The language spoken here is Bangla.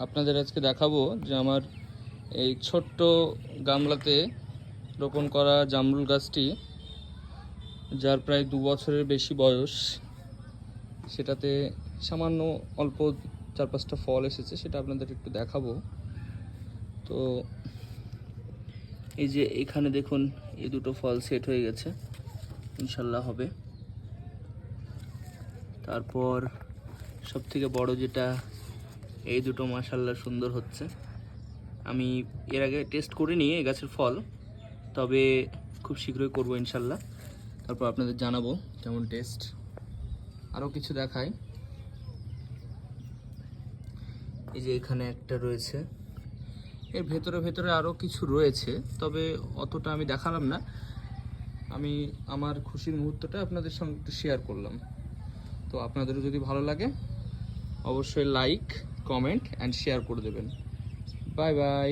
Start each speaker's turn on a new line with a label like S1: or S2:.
S1: আপনাদের আজকে দেখাবো যে আমার এই ছোট্ট গামলাতে রোপণ করা জামরুল গাছটি, যার প্রায় 2 বছরের বেশি বয়স, সেটাতে সামান্য অল্প 4-5টা ফল এসেছে। সেটা আপনাদের একটু দেখাবো। তো এই যে এখানে দেখুন, এই দুটো ফল সেট হয়ে গেছে, ইনশাল্লাহ হবে। তারপর সবথেকে বড় যেটা, এই দুটো মাশাআল্লাহ সুন্দর হচ্ছে। আমি এর আগে টেস্ট করিনি এই গাছের ফল, তবে খুব শীঘ্রই করব ইনশাল্লাহ। তারপর আপনাদের জানাবো কেমন টেস্ট। আরও কিছু দেখাই। এই যে এখানে একটা রয়েছে, এর ভেতরে আরও কিছু রয়েছে, তবে অতটা আমি দেখালাম না। আমি আমার খুশির মুহূর্তটা আপনাদের সঙ্গে একটু শেয়ার করলাম। তো আপনাদেরও যদি ভালো লাগে অবশ্যই লাইক, কমেন্ট অ্যান্ড শেয়ার করে দেবেন। Bye bye.